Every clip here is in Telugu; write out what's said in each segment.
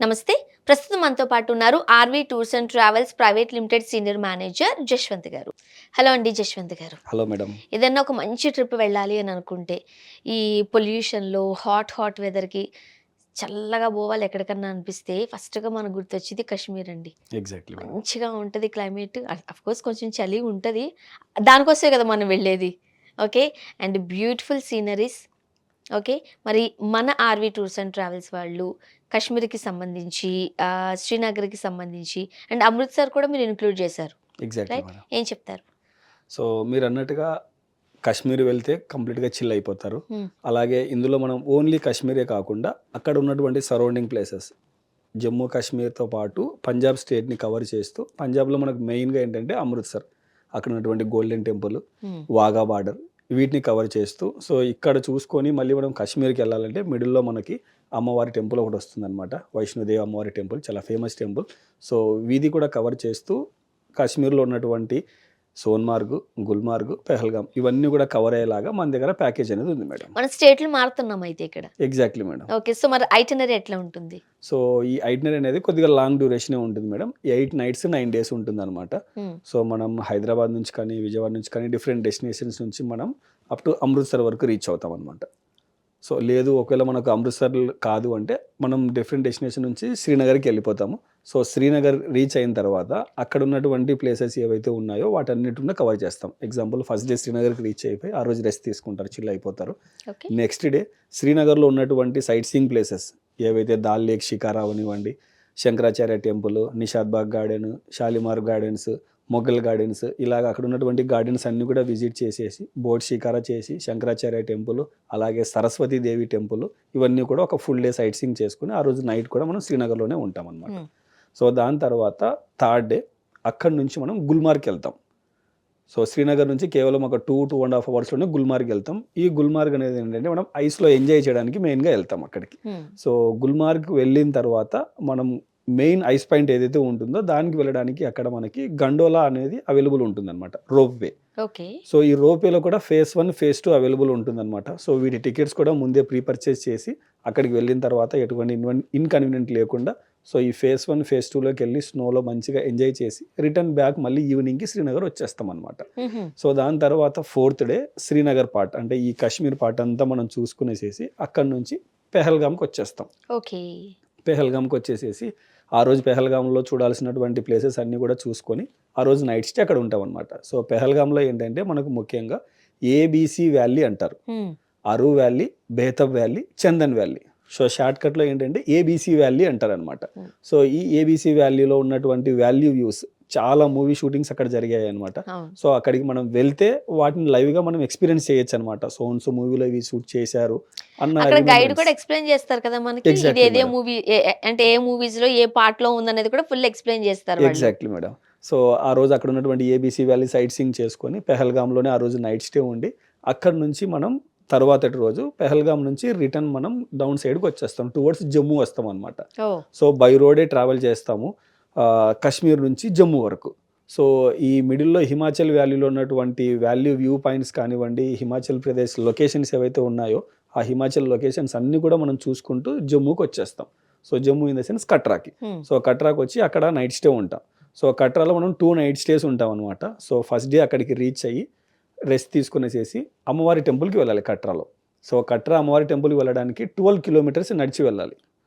నమస్తే. ప్రస్తుతం మనతో పాటు ఉన్నారు RV tours and travels private limited senior manager Jashwant గారు. హలో అండి జశ్వంత్ గారు. Hello madam. ఏదన్నా ఒక మంచి ట్రిప్ వెళ్ళాలి అని అనుకుంటే, ఈ పొల్యూషన్‌లో హాట్ వెదర్‌కి చల్లగా పోవాలి ఎక్కడికన్నా అనిపిస్తే ఫస్ట్‌గా మనకు గుర్తొచ్చేది కాశ్మీర్ అండి. Exactly madam. మంచిగా ఉంటది క్లైమేట్. ఆఫ్‌కోర్స్ కొంచెం చలి ఉంటది. దానికోసమే కదా మనం వెళ్ళేది. Okay. And beautiful sceneries. Okay. మరి మన ఆర్‌వి టూర్స్ అండ్ ట్రావెల్స్ వాళ్ళు కాశ్మీర్‌కి సంబంధించి, శ్రీనగర్‌కి సంబంధించి అండ్ అమృత్‌సర్ కూడా మీరు ఇంక్లూడ్ చేశారు. Exactly right? మేడం. ఏం చెప్తారు? సో, మీరన్నట్టుగా కాశ్మీర్ వెళ్తే కంప్లీట్‌గా చిల్ అయిపోతారు. హ్మ్. అలాగే ఇందులో మనం ఓన్లీ కాశ్మీరే కాకుండా అక్కడ ఉన్నటువంటి సరౌండింగ్ ప్లేసెస్ జమ్మూ కాశ్మీర్‌తో పాటు పంజాబ్ స్టేట్‌ని కవర్ చేస్తూ పంజాబ్‌లో మనకు మెయిన్‌గా ఏంటంటే అమృత్‌సర్. అక్కడ ఉన్నటువంటి గోల్డెన్ టెంపుల్, హ్మ్. వాఘా బార్డర్ వీటిని కవర్ చేస్తూ సో, ఇక్కడ చూసుకొని మళ్ళీ మనం కాశ్మీర్‌కెళ్ళాలంటే మిడిల్‌లో మనకి అమ్మవారి టెంపుల్ ఒకటొస్తుందనమాట. వైష్ణోదేవి అమ్మవారి టెంపుల్ చాలా ఫేమస్ టెంపుల్. సో, వీధి కూడా కవర్ చేస్తూ కాశ్మీర్‌లో ఉన్నటువంటి సోన్మార్గ్, గుల్మార్గ్, పెహల్గాం ఇవన్నీ కూడా కవర్ అయ్యేలాగా మన దగ్గర ప్యాకేజ్ అనేది ఉంది మేడం. మన స్టేట్‌లు మారుతున్నాం అయితే ఇక్కడ. Exactly madam. ఓకే. సో, మరి ఐటినరీ ఎట్లా ఉంటుంది? సో, ఈ ఐటినరీ అనేది కొద్దిగా లాంగ్ డ్యూరేషనే ఉంటుంది మేడం. 8 నైట్స్, 9 డేస్ ఉంటుందనమాట. హ్మ్. సో, మనం హైదరాబాద్ నుంచి కానీ, విజయవాడ నుంచి కానీ డిఫరెంట్ డెస్టినేషన్స్ నుంచి మనం అప్ టు అమృత్సర్ వరకు రీచ్ అవుతామనమాట. సో, లేదు ఒకవేళ మనకు అమృత్సర్ కాదు అంటే మనం డిఫరెంట్ డెస్టినేషన్ నుంచి శ్రీనగర్‌కి వెళ్ళిపోతాము. సో, శ్రీనగర్ రీచ్ అయిన తర్వాత అక్కడ ఉన్నటువంటి ప్లేసెస్ ఏవైతే ఉన్నాయో వాటన్నిటిని కవర్ చేస్తాం. ఎగ్జాంపుల్ ఫస్ట్ డే శ్రీనగర్‌కి రీచ్ అయిపోయి ఆ రోజు రెస్ట్ తీసుకుంటారు, చిల్ అయిపోతారు. ఓకే. నెక్స్ట్ డే శ్రీనగర్‌లో ఉన్నటువంటి సైట్ సీయింగ్ ప్లేసెస్ ఏవైతే దాల్ లేక్ షికారా అవనివ్వండి, Shankaracharya temple, Nishat Bagh garden, Shalimar gardens, Mughal gardens ఇలాగ అక్కడ ఉన్నటువంటి గార్డెన్స్ అన్నీ కూడా విజిట్ చేసేసి బోట్ షికారా చేసి శంకరాచార్య టెంపుల్, అలాగే సరస్వతి దేవి టెంపుల్ ఇవన్నీ కూడా ఒక ఫుల్ డే సైట్ సీయింగ్ చేసుకొని ఆ రోజు నైట్ కూడా మనం శ్రీనగర్‌లోనే ఉంటామన్నమాట. హ్మ్. సో, దాని తర్వాత థర్డ్ డే అక్కడి నుంచి మనం గుల్మార్గ్‌కెళ్తాం. సో, శ్రీనగర్ నుంచి కేవలం ఒక 2-2½ అవర్స్‌లోనే గుల్మార్గ్ వెళ్తాం. ఈ గుల్మార్గ్ అనేది ఏంటంటే మనం ఐస్‌లో ఎంజాయ్ చేయడానికి మెయిన్‌గా వెళ్తాం అక్కడికి. హ్మ్. సో, గుల్మార్గ్ వెళ్ళిన తర్వాత మనం మెయిన్ ఐస్ పాయింట్ ఏదైతే ఉంటుందో దానికి వెళ్ళడానికి అక్కడ మనకి గండోలా అనేది అవైలబుల్ ఉంటుందన్నమాట. రోప్‌వే. ఓకే. సో, ఈ రోప్‌వేలో కూడా ఫేజ్ 1, ఫేజ్ 2 అవైలబుల్ ఉంటుందన్నమాట. సో, వీటి టికెట్స్ కూడా ముందే ప్రీ పర్చేజ్ చేసి అక్కడికి వెళ్ళిన తర్వాత ఎటువంటి ఇన్‌కన్వీనియంట్ లేకుండా సో, ఈ ఫేజ్ 1, ఫేజ్ 2లోకెళ్ళి స్నోలో మంచిగా ఎంజాయ్ చేసి రిటర్న్ బ్యాక్ మళ్ళీ ఈవినింగ్‌కి శ్రీనగర్ వచ్చేస్తామన్నమాట. హుహు. సో, దాని తర్వాత ఫోర్త్ డే శ్రీనగర్ పార్ట్ అంటే ఈ కాశ్మీర్ పార్ట్ అంతా మనం చూసుకునేసేసి అక్కడి నుంచి పెహల్గామ్‌కి వచ్చేస్తాం. ఓకే. పెహల్గామ్‌కి వచ్చేసేసి ఆ రోజు పెహల్గామ్‌లో చూడాల్సినటువంటి ప్లేసెస్ అన్నీ కూడా చూసుకొని ఆ రోజు నైట్ స్టే అక్కడ ఉంటామన్నమాట. సో, పెహల్గామ్‌లో ఏంటంటే మనకు ముఖ్యంగా ఏబీసీ వ్యాలీ అంటారు. Hmm. Aru valley, Betaab valley, Chandan valley. So, షార్ట్‌కట్‌లో ఏంటంటే ఏబీసీ వ్యాలీ అంటారనమాట. హ్మ్. సో, ఈ ఏబీసీ వ్యాలీలో ఉన్నటువంటి వాల్యూ వ్యూస్ చాలా మూవీ షూటింగ్స్ అక్కడ జరిగాయనమాట. అవును. సో, అక్కడికి మనం వెళ్తే వాటిని లైవ్‌గా మనం ఎక్స్‌పీరియన్స్ చేయొచ్చనమాట. సో మూవీలో ఇవి షూట్ చేశారు అన్న అక్కడ గైడ్ రిమెంబరెన్స్. కూడా ఎక్స్‌ప్లెయిన్ చేస్తారు కదా మనకి. ఇది ఎగ్జాక్ట్‌లీ ఏదే మేడం. మూవీ అంటే ఏ మూవీస్‌లో ఏ పార్ట్‌లో ఉందనేది కూడా ఫుల్ ఎక్స్‌ప్లెయిన్ చేస్తారు వాళ్ళు. Exactly madam. సో, ఆ రోజు అక్కడ ఉన్నటువంటి ఏబీసీ వ్యాలీ సైట్ సీయింగ్ చేసుకొని పెహల్గామ్‌లోనే ఆ రోజు నైట్ స్టే ఉండి అక్కడి నుంచి మనం తర్వాతటి రోజు పెహల్గాం నుంచి రిటర్న్ మనం డౌన్ సైడ్‌కి వచ్చేస్తాం. టువర్డ్స్ జమ్మూ వస్తామనమాట. ఓహ్! సో, బై రోడే ట్రావెల్ చేస్తాము. కాశ్మీర్ నుంచి జమ్మూ వరకు. సో, ఈ మిడిల్‌లో హిమాచల్ వ్యాలీలో ఉన్నటువంటి వాల్యూ వ్యూ పాయింట్స్ కానివ్వండి, హిమాచల్ ప్రదేశ్ లొకేషన్స్ ఏవైతే ఉన్నాయో, ఆ హిమాచల్ లొకేషన్స్ అన్నీ కూడా మనం చూసుకుంటూ జమ్మూకొచ్చేస్తాం. So, Jammu in the sense కట్రాకి. హ్మ్. సో, కట్రాకొచ్చి అక్కడ నైట్ స్టే ఉంటాం. సో, కట్రాలో మనం 2 నైట్ స్టేస్ ఉంటామనమాట. సో, ఫస్ట్ డే అక్కడికి రీచ్ అయ్యి రెస్ట్ తీసుకునేసేసి అమ్మవారి టెంపుల్‌కి వెళ్ళాలి కట్రాలో. సో, కట్రా అమ్మవారి టెంపుల్‌కి వెళ్ళడానికి 12 కిలోమీటర్స్ నడిచి వెళ్ళాలి.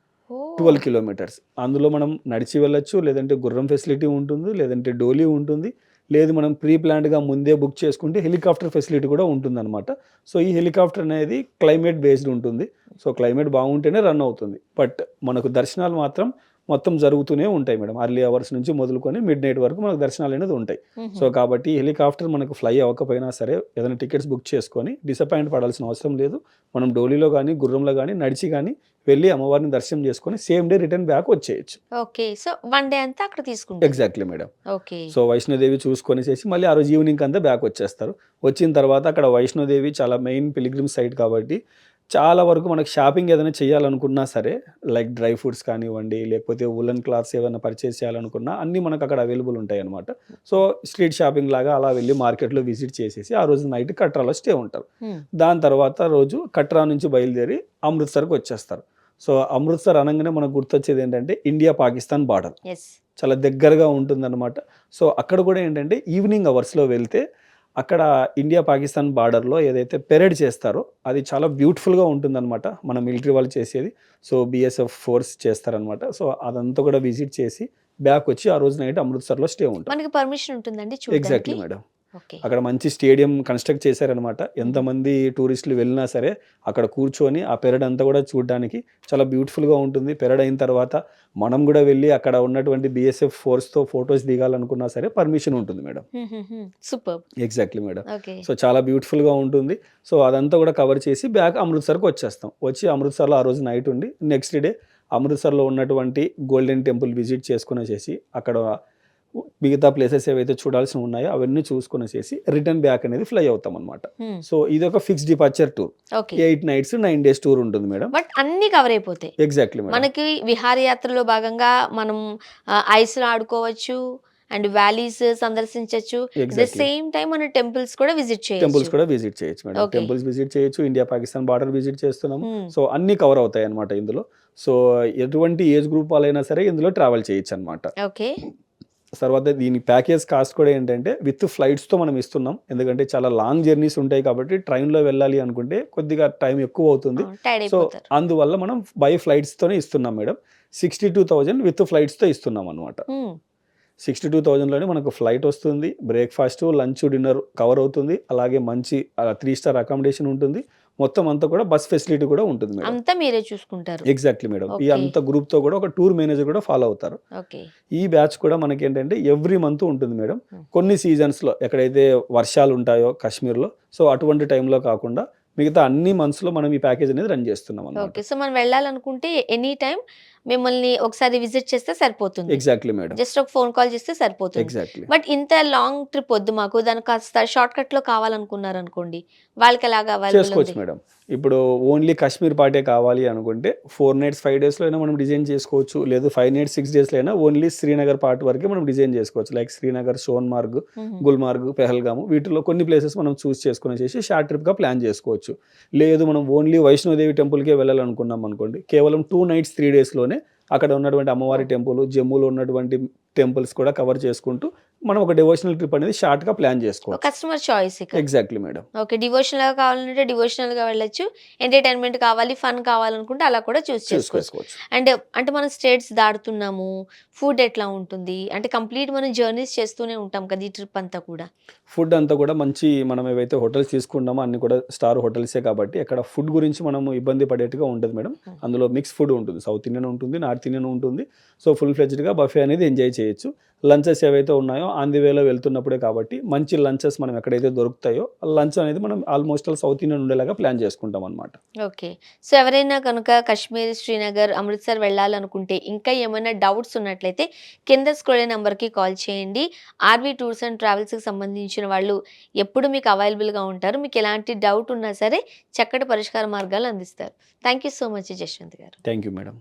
ఓహ్! 12 కిలోమీటర్స్. అందులో మనం నడిచి వెళ్ళొచ్చు, లేదంటే గుర్రం ఫెసిలిటీ ఉంటుంది, లేదంటే డోలీ ఉంటుంది. లేదు మనం ప్రీ ప్లాన్డ్‌గా ముందే బుక్ చేసుకుంటే హెలికాప్టర్ ఫెసిలిటీ కూడా ఉంటుందనమాట. సో, ఈ హెలికాప్టర్ అనేది క్లైమేట్ బేస్డ్ ఉంటుంది. సో, క్లైమేట్ బాగుంటేనే రన్ అవుతుంది. బట్ మనకు దర్శనాలు మాత్రం మొత్తం జరుగుతూనే ఉంటాయి మేడం. అర్లీ అవర్స్ నుంచి మొదలుకొని మిడ్‌నైట్ వరకు మనకు దర్శనాలనేది ఉంటాయి. హుహు. సో, కాబట్టి హెలికాప్టర్ మనకు ఫ్లై అవ్వకపోయినా సరే ఏదైనా టికెట్స్ బుక్ చేసుకొని డిసప్పాయింట్ పడాల్సిన అవసరం లేదు. మనం డోలీలో గానీ, గుర్రంలో గానీ, నడిచి గానీ వెళ్ళి అమ్మవారిని దర్శనం చేసుకొని సేమ్ డే రిటర్న్ బ్యాక్ వచ్చేయొచ్చు. ఓకే. సో, 1 డే అంతా అక్కడ తీసుకుంటది. Exactly madam. Okay. So, Vaishno Devi చూసుకొనేసేసి మళ్ళీ ఆ రోజు ఈవినింగ్‌కంతా బ్యాక్ వచ్చేస్తారు. వచ్చిన తర్వాత అక్కడ వైష్ణోదేవి చాలా మెయిన్ పిల్గ్రిమ్ సైట్ కాబట్టి చాలా వరకు మనకు షాపింగ్ ఏదైనా చేయాలనుకున్నా సరే లైక్ డ్రై ఫ్రూట్స్ కానివ్వండి, లేకపోతే వూలెన్ క్లాత్స్ ఏవైనా పర్చేస్ చేయాలనుకున్నా అన్నీ మనకు అక్కడ అవైలబుల్ ఉంటాయన్నమాట. సో, స్ట్రీట్ షాపింగ్ లాగా అలా వెళ్ళి మార్కెట్‌లో విజిట్ చేసేసి ఆ రోజు నైట్ కట్రాలో స్టే ఉంటారు. హ్మ్. దాని తర్వాత రోజు కట్రా నుంచి బయలుదేరి అమృత్సర్‌కి వచ్చేస్తారు. సో అమృత్సర్ అనగానే మనకు గుర్తొచ్చేది ఏంటంటే ఇండియా పాకిస్తాన్ బార్డర్ ఎస్. చాలా దగ్గరగా ఉంటుందన్నమాట. సో అక్కడ కూడా ఏంటంటే ఈవినింగ్ అవర్స్లో వెళ్తే అక్కడ ఇండియా పాకిస్తాన్ బార్డర్లో ఏదైతే పెరేడ్ చేస్తారో అది చాలా బ్యూటిఫుల్గా ఉంటుందన్నమాట. మన మిలిటరీ వాళ్ళు చేసేది. సో బిఎస్ఎఫ్ ఫోర్స్ చేస్తారనమాట. సో అదంతా కూడా విజిట్ చేసి బ్యాక్ వచ్చి ఆ రోజు నైట్ అమృత్సర్లో స్టే ఉంటాం. మనకి పర్మిషన్ ఉంటుందండి ఎగ్జాక్ట్లీ చూడడానికి? మేడం. ఓకే. అక్కడ మంచి స్టేడియం కన్స్ట్రక్ట్ చేశారనమాట. ఎంతమంది టూరిస్టులు వెళ్ళినా సరే అక్కడ కూర్చొని ఆ పెరేడ్ అంతా కూడా చూడడానికి చాలా బ్యూటిఫుల్గా ఉంటుంది. పెరేడ్ అయిన తర్వాత మనం కూడా వెళ్ళి అక్కడ ఉన్నటువంటి బిఎస్ఎఫ్ ఫోర్స్తో ఫొటోస్ దిగాలనుకున్నా సరే పర్మిషన్ ఉంటుంది madam. Super. Exactly madam. Okay. So చాలా బ్యూటిఫుల్గా ఉంటుంది. సో అదంతా కూడా కవర్ చేసి బ్యాక్ అమృత్సర్కి వచ్చేస్తాం. వచ్చి అమృత్సర్లో ఆ రోజు నైట్ ఉండి నెక్స్ట్ డే అమృత్సర్లో ఉన్నటువంటి గోల్డెన్ టెంపుల్ విజిట్ చేసుకునేసేసి అక్కడ మిగతా ప్లేసెస్ ఏవైతే చూడాల్సి ఉన్నాయో అవన్నీ చూసుకునేసేసి రిటర్న్ బ్యాక్ అనేది ఫ్లై అవుతాం అనమాట. సో ఇది ఒక fix departure tour. Okay. 8 nights 9 days tour ఉంటుంది మేడం. బట్ అన్ని కవర్ అయిపోతాయి. Exactly madam. మనకి విహారయాత్రలో భాగంగా మనం ఐస్‌లో ఆడుకోవచ్చు అండ్ వ్యాలీస్ సందర్శించొచ్చు. The exactly. సేమ్ టైం మన టెంపుల్స్ కూడా విజిట్ టెంపుల్స్ చేయొచ్చు. కూడా విజిట్ చేయొచ్చు మేడం. ఓకే. టెంపుల్స్ విజిట్ చేయొచ్చు. ఇండియా పాకిస్తాన్ బార్డర్ విజిట్ చేస్తున్నాము. హ్మ్. సో అన్నీ కవర్ అవుతాయి అనమాట ఇందులో. సో ఎటువంటి ఏజ్ గ్రూప్ వాళ్ళైనా సరే ఇందులో ట్రావెల్ చేయొచ్చు అనమాట. ఓకే. తర్వాత దీని ప్యాకేజ్ కాస్ట్ కూడా ఏంటంటే విత్ ఫ్లైట్స్తో మనం ఇస్తున్నాం. ఎందుకంటే చాలా లాంగ్ జర్నీస్ ఉంటాయి కాబట్టి ట్రైన్లో వెళ్ళాలి అనుకుంటే కొద్దిగా టైం ఎక్కువ అవుతుంది. టైర్డ్ సో అయిపోతారు. అందువల్ల మనం బై ఫ్లైట్స్తోనే ఇస్తున్నాం మేడం. 62,000 విత్ ఫ్లైట్స్తో ఇస్తున్నాం అనమాట. 62,000లోనే మనకు ఫ్లైట్ వస్తుంది, బ్రేక్ఫాస్ట్, లంచ్, డిన్నర్ కవర్ అవుతుంది. అలాగే మంచి 3 స్టార్ అకామిడేషన్ ఉంటుంది. మొత్తం అంతా కూడా బస్ ఫెసిలిటీ కూడా ఉంటుంది మేడం. అంతా మీరే చూసుకుంటారు. Exactly madam. ఈ ఓకే. అంత గ్రూప్తో కూడా ఒక టూర్ మేనేజర్ కూడా ఫాలో అవుతారు. ఓకే. ఈ బ్యాచ్ కూడా మనకి ఏంటంటే ఎవ్రీ మంత్ ఉంటుంది మేడం. Hmm. కొన్ని సీజన్స్లో ఎక్కడైతే వర్షాలు ఉంటాయో కాశ్మీర్లో, సో అటువంటి టైంలో కాకుండా మిగతా అన్ని మంత్స్లో మనం ఈ ప్యాకేజ్ అనేది రన్ చేస్తున్నాం అనమాట. ఓకే. సో మనం వెళ్ళాలనుకుంటే ఎనీ టైం మిమ్మల్ని ఒకసారి విజిట్ చేస్తే సరిపోతుంది. Exactly madam. జస్ట్ ఒక ఫోన్ కాల్ చేస్తే సరిపోతుంది. ఎగ్జాక్ట్లీ. బట్ ఇంత లాంగ్ ట్రిప్ వద్దు మాకు, దానికి కాస్త షార్ట్ కట్ లో కావాలనుకున్నారు అనుకోండి, వాళ్ళకి ఎలాగా అవైలబుల్ చేసుకోవచ్చు ఉంది? మేడం. ఇప్పుడు ఓన్లీ కాశ్మీర్ పార్టే కావాలి అనుకుంటే 4 nights 5 daysలో అయినా మనం డిజైన్ చేసుకోవచ్చు. లేదు 5 nights 6 daysలో అయినా ఓన్లీ శ్రీనగర్ పార్ట్ వరకే మనం డిజైన్ చేసుకోవచ్చు. లైక్ శ్రీనగర్, సోన్మార్గ్, గుల్మార్గ్, పెహల్గాము వీటిలో కొన్ని ప్లేసెస్ మనం చూస్ చేసుకునేసి షార్ట్ ట్రిప్గా ప్లాన్ చేసుకోవచ్చు. లేదు మనం ఓన్లీ వైష్ణోదేవి టెంపుల్కే వెళ్ళాలనుకున్నాం అనుకోండి, కేవలం 2 nights 3 daysలోనే అక్కడ ఉన్నటువంటి అమ్మవారి టెంపుల్, జమ్మూలో ఉన్నటువంటి టెంపుల్స్ కూడా కవర్ చేసుకుంటూ మనం ఒక డివోషనల్ ట్రిప్ అనేది షార్ట్గా ప్లాన్ చేసుకోవచ్చు. కస్టమర్ చాయిస్ ఇక. Exactly madam. ఓకే. డివోషనల్ గా కావాలంటే డివోషనల్ గా వెళ్ళొచ్చు, ఎంటర్టైన్మెంట్ కావాలి, ఫన్ కావాలనుకుంటే అలా కూడా చూస్ చేసుకోవచ్చు. చేసుకోవచ్చు. అండ్ అంటే మనం స్టేట్స్ దాడుతున్నాము, ఫుడ్ ఎట్లా ఉంటుంది అంటే కంప్లీట్ మనం జర్నీస్ చేస్తూనే ఉంటాం కదా ఈ ట్రిప్ అంతా కూడా. ఫుడ్ అంతా కూడా మంచి మనం ఏవైతే హోటల్స్ తీసుకున్నామో అన్ని కూడా స్టార్ హోటల్సే కాబట్టి అక్కడ ఫుడ్ గురించి మనము ఇబ్బంది పడేట్టుగా ఉంటుంది మేడం. అందులో మిక్స్ ఫుడ్ ఉంటుంది, సౌత్ ఇండియన్ ఉంటుంది, నార్త్ ఇండియన్ ఉంటుంది. సో ఫుల్ ఫ్లెడ్జ్డ్గా బఫే అనేది ఎంజాయ్ చేయొచ్చు. లంచెస్ ఏవైతే ఉన్నాయో ఆన్ ది వేలో వెళ్తున్నప్పుడే కాబట్టి మంచి లంచెస్ మనం ఎక్కడైతే దొరుకుతాయో లంచ్ అనేది మనం ఆల్మోస్ట్ సౌత్ ఇండియన్ ఉండేలాగా ప్లాన్ చేసుకుంటాం అనమాట. ఓకే. సో ఎవరైనా కనుక కాశ్మీర్, శ్రీనగర్, అమృత్సర్ వెళ్ళాలనుకుంటే ఇంకా ఏమైనా డౌట్స్ ఉన్నట్లయితే కింద స్క్రోల్ అయ్యే నెంబర్కి కాల్ చేయండి. ఆర్వీ టూర్స్ అండ్ ట్రావెల్స్కి సంబంధించిన వాళ్ళు ఎప్పుడు మీకు అవైలబుల్గా ఉంటారు. మీకు ఎలాంటి డౌట్ ఉన్నా సరే చక్కటి పరిష్కార మార్గాలు అందిస్తారు. Thank you so much Jaswanth గారు. Thank you madam.